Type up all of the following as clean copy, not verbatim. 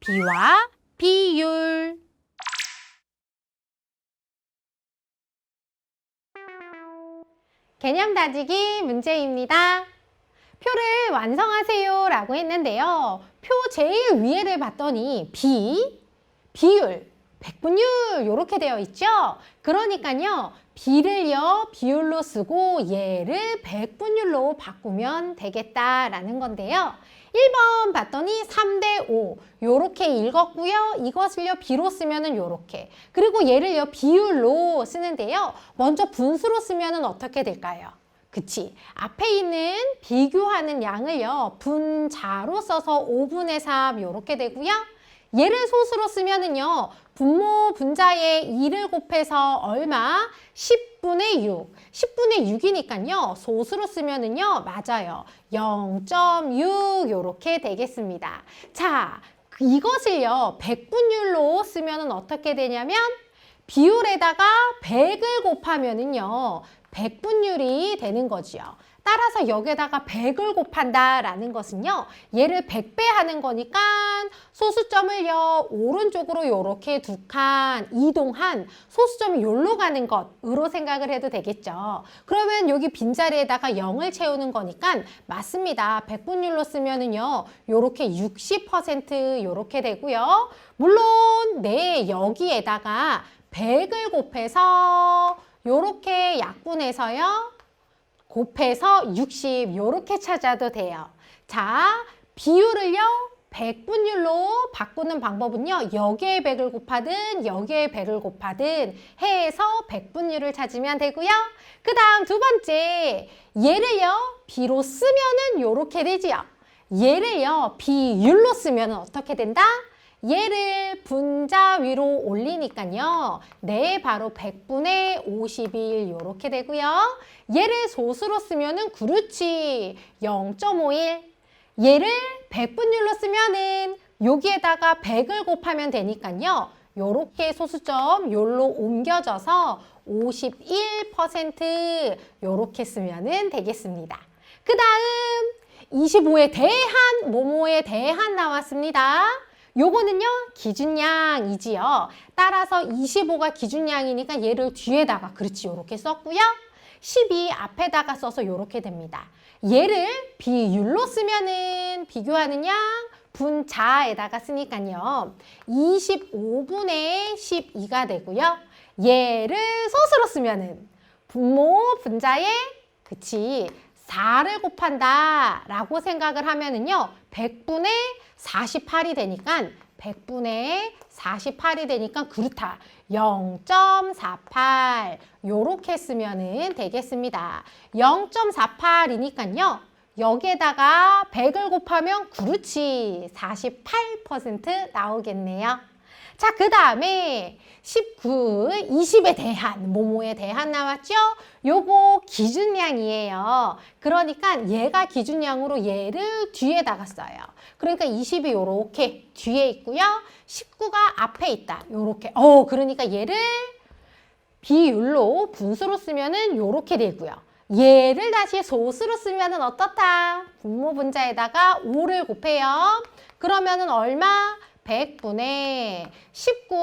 비와 비율. 개념 다지기 문제입니다. 표를 완성하세요 라고 했는데요. 표 제일 위에를 봤더니 비율, 백분율 이렇게 되어 있죠. 그러니까요. 비를요 비율로 쓰고 얘를 백분율로 바꾸면 되겠다라는 건데요. 1번 봤더니 3대 5 요렇게 읽었고요. 이것을요 비로 쓰면은 요렇게, 그리고 얘를요 비율로 쓰는데요. 먼저 분수로 쓰면은 어떻게 될까요? 그치, 앞에 있는 비교하는 양을요 분자로 써서 5분의 3 요렇게 되고요. 얘를 소수로 쓰면은요 분모 분자에 2를 곱해서 얼마? 10분의 6. 10분의 6이니까요. 소수로 쓰면은요. 맞아요. 0.6 요렇게 되겠습니다. 자, 이것을요. 백분율로 쓰면은 어떻게 되냐면 비율에다가 100을 곱하면은요. 백분율이 되는 거지요. 따라서 여기에다가 100을 곱한다라는 것은요. 얘를 100배 하는 거니까 소수점을요. 오른쪽으로 이렇게 두 칸 이동한 소수점이 여기로 가는 것으로 생각을 해도 되겠죠. 그러면 여기 빈자리에다가 0을 채우는 거니까 맞습니다. 백분율로 쓰면은요. 요렇게 60% 요렇게 되고요. 물론 네, 여기에다가 100을 곱해서 요렇게 약분해서요. 곱해서 60 요렇게 찾아도 돼요. 자, 비율을요. 백분율로 바꾸는 방법은요. 여기에 100을 곱하든 여기에 100을 곱하든 해서 백분율을 찾으면 되고요. 그 다음 두 번째, 얘를요. 비로 쓰면은 요렇게 되지요. 얘를요. 비율로 쓰면은 어떻게 된다? 얘를 분자 위로 올리니까요. 네, 바로 100분의 51 요렇게 되고요. 얘를 소수로 쓰면은 그렇지 0.51. 얘를 백분율로 쓰면은 여기에다가 100을 곱하면 되니까요. 요렇게 소수점 요로 옮겨져서 51% 요렇게 쓰면은 되겠습니다. 그 다음 25에 대한 뭐뭐에 대한 나왔습니다. 요거는요 기준량이지요. 따라서 25가 기준량이니까 얘를 뒤에다가 그렇지 요렇게 썼고요. 10이 앞에다가 써서 요렇게 됩니다. 얘를 비율로 쓰면은 비교하는 양 분자에다가 쓰니까요. 25분의 12가 되고요. 얘를 소수로 쓰면은 분모 분자에 그치 4를 곱한다 라고 생각을 하면은요. 100분의 48이 되니까 100분의 48이 되니까 그렇다. 0.48 요렇게 쓰면은 되겠습니다. 0.48이니까요. 여기에다가 100을 곱하면 그렇지 48% 나오겠네요. 자, 그 다음에 19, 20에 대한, 뭐뭐에 대한 나왔죠? 요거 기준량이에요. 그러니까 얘가 기준량으로 얘를 뒤에다가 써요. 그러니까 20이 요렇게 뒤에 있고요. 19가 앞에 있다. 요렇게. 그러니까 얘를 비율로 분수로 쓰면은 요렇게 되고요. 얘를 다시 소수로 쓰면은 어떻다? 분모 분자에다가 5를 곱해요. 그러면은 얼마? 100분의 19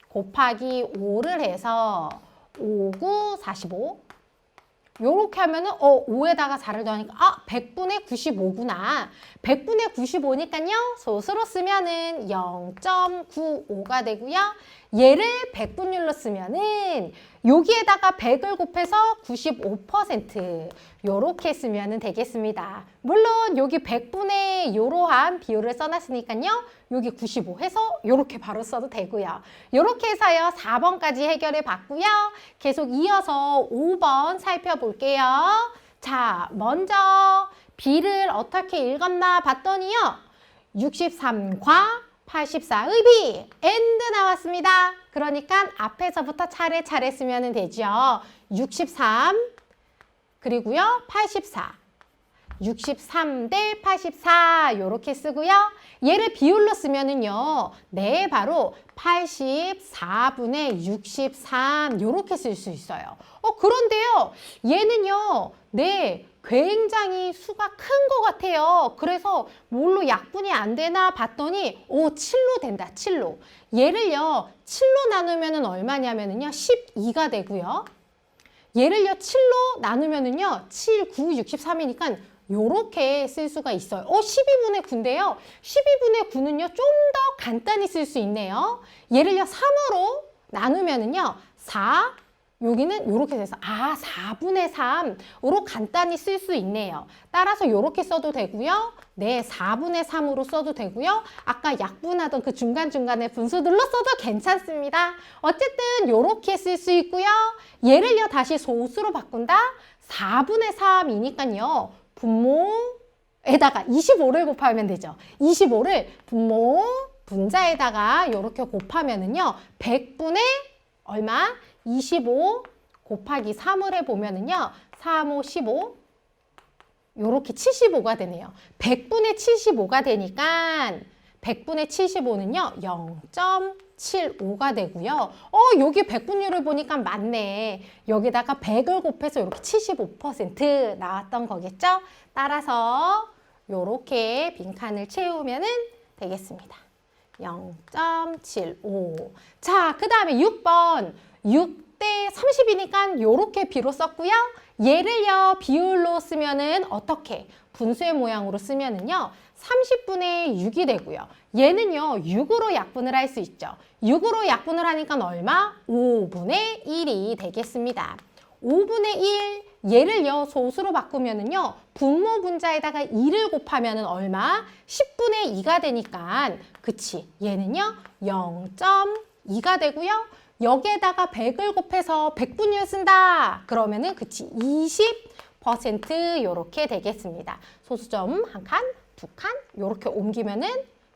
곱하기 5를 해서 5, 9, 45 요렇게 하면은 5에다가 4를 더하니까 100분의 95구나. 100분의 95니까요. 소수로 쓰면은 0.95가 되고요. 얘를 백분율로 쓰면은 여기에다가 100을 곱해서 95% 요렇게 쓰면 되겠습니다. 물론 여기 100분의 요러한 비율을 써놨으니까요. 여기 95 해서 요렇게 바로 써도 되고요. 요렇게 해서요. 4번까지 해결해 봤고요. 계속 이어서 5번 살펴볼게요. 자, 먼저 비를 어떻게 읽었나 봤더니요. 63과 84의 비, and 나왔습니다. 그러니까 앞에서부터 차례차례 쓰면 되죠. 63, 그리고요 84. 63 대 84 이렇게 쓰고요. 얘를 비율로 쓰면은요. 네, 바로 84분의 63 이렇게 쓸 수 있어요. 그런데요. 얘는요. 네, 굉장히 수가 큰 것 같아요. 그래서 뭘로 약분이 안 되나 봤더니 7로 된다. 7로. 얘를요 7로 나누면 얼마냐면요 12가 되고요. 얘를요 7로 나누면은요 7, 9, 63이니까 요렇게 쓸 수가 있어요. 12분의 9인데요. 12분의 9는요 좀 더 간단히 쓸 수 있네요. 얘를요 3으로 나누면은요 4, 여기는 요렇게 돼서 4분의 3으로 간단히 쓸 수 있네요. 따라서 요렇게 써도 되고요. 네, 4분의 3으로 써도 되고요. 아까 약분하던 그 중간중간에 분수들로 써도 괜찮습니다. 어쨌든 요렇게 쓸 수 있고요. 얘를요 다시 소수로 바꾼다. 4분의 3이니까요. 분모에다가 25를 곱하면 되죠. 25를 분모 분자에다가 이렇게 곱하면은요. 100분의 얼마? 25 곱하기 3을 해보면은요. 3, 5, 15 요렇게 75가 되네요. 100분의 75가 되니까 100분의 75는요. 0.75가 되고요. 여기 백분율을 보니까 맞네. 여기다가 100을 곱해서 이렇게 75% 나왔던 거겠죠? 따라서 요렇게 빈칸을 채우면 되겠습니다. 0.75. 자, 그 다음에 6번. 6대 30이니까 요렇게 비로 썼고요. 얘를요, 비율로 쓰면은 어떻게? 분수의 모양으로 쓰면은요, 30분의 6이 되고요. 얘는요, 6으로 약분을 할 수 있죠. 6으로 약분을 하니까 얼마? 5분의 1이 되겠습니다. 5분의 1, 얘를요, 소수로 바꾸면은요, 분모 분자에다가 2를 곱하면은 얼마? 10분의 2가 되니까, 그치? 얘는요, 0.2가 되고요. 여기에다가 100을 곱해서 백분율 쓴다. 그러면은 그치 20% 요렇게 되겠습니다. 소수점 한 칸, 두 칸 요렇게 옮기면은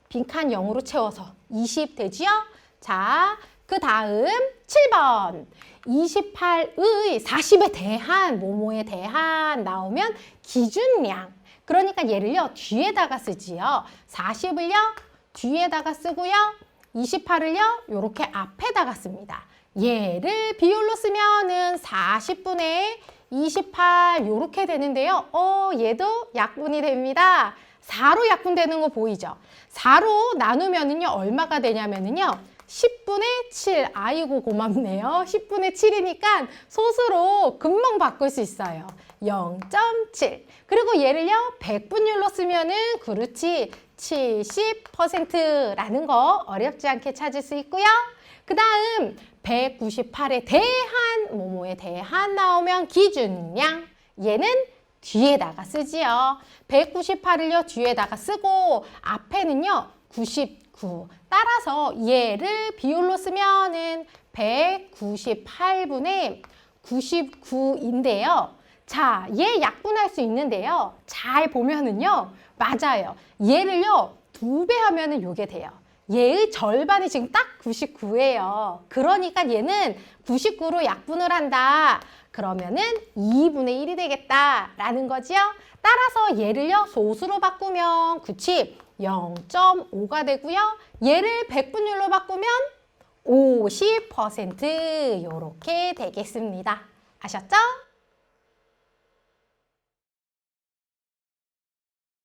빈칸 0으로 채워서 20 되지요? 자, 그 다음 7번. 28의 40에 대한 뭐뭐에 대한 나오면 기준량. 그러니까 얘를요 뒤에다가 쓰지요. 40을요 뒤에다가 쓰고요. 28을요, 요렇게 앞에다가 씁니다. 얘를 비율로 쓰면은 40분의 28 요렇게 되는데요. 얘도 약분이 됩니다. 4로 약분되는 거 보이죠? 4로 나누면은요, 얼마가 되냐면은요, 10분의 7. 아이고, 고맙네요. 10분의 7이니까 소수로 금방 바꿀 수 있어요. 0.7. 그리고 얘를요, 백분율로 쓰면은, 그렇지. 70%라는 거 어렵지 않게 찾을 수 있고요. 그 다음 198에 대한 뭐뭐에 대한 나오면 기준량. 얘는 뒤에다가 쓰지요. 198을요 뒤에다가 쓰고 앞에는요 99. 따라서 얘를 비율로 쓰면은 198분의 99인데요. 자, 얘 약분할 수 있는데요. 잘 보면은요. 맞아요. 얘를요, 2배 하면은 요게 돼요. 얘의 절반이 지금 딱 99예요. 그러니까 얘는 99로 약분을 한다. 그러면은 2분의 1이 되겠다라는 거지요. 따라서 얘를요, 소수로 바꾸면, 그치? 0.5가 되고요. 얘를 백분율로 바꾸면 50% 요렇게 되겠습니다. 아셨죠?